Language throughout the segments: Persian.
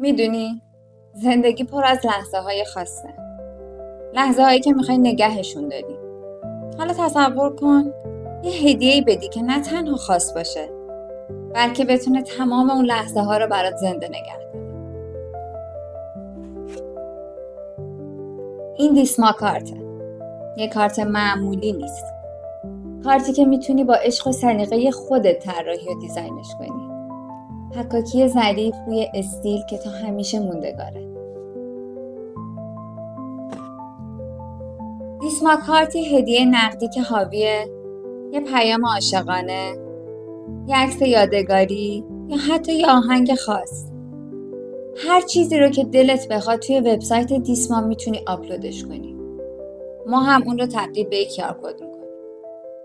میدونی زندگی پر از لحظه های خاصه، لحظه هایی که میخوای نگهشون داری. حالا تصور کن یه هدیه‌ای بدی که نه تنها خاص باشه بلکه بتونه تمام اون لحظه ها رو برات زنده نگه داره. این دیسما کارته، یه کارت معمولی نیست، کارتی که میتونی با عشق و سلیقه خودت طراحی و دیزاینش کنی. حکاکی ظریف روی استیل که تا همیشه موندگاره. دیسما کارتی هدیه نقدی که حاوی یه پیام عاشقانه، یه عکس یادگاری یا حتی یه آهنگ خاص. هر چیزی رو که دلت بخواد توی وبسایت دیسما میتونی آپلودش کنی. ما هم اون رو تبدیل به یک QR کد میکنیم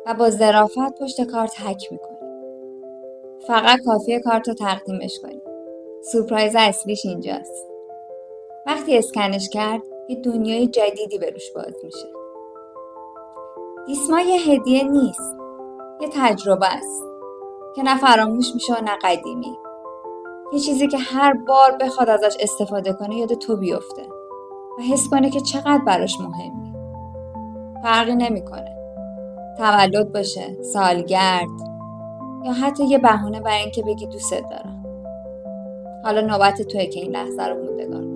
و با ظرافت پشت کارت هک میکنیم. فقط کافیه کارت رو تقدیمش کنی. سورپرایز اصلیش اینجاست. وقتی اسکنش کرد یه دنیای جدیدی به روش باز میشه. دیسما یه هدیه نیست، یه تجربه است که نه فراموش میشه و نه قدیمی. یه چیزی که هر بار بخواد ازش استفاده کنه یاد تو بیفته و حس کنه که چقدر براش مهمی. فرقی نمیکنه تولد باشه، سالگرد یا حتی یه بهونه برای اینکه بگی دوست دارم. حالا نوبت توئه که این لحظه رو موندگار کنی.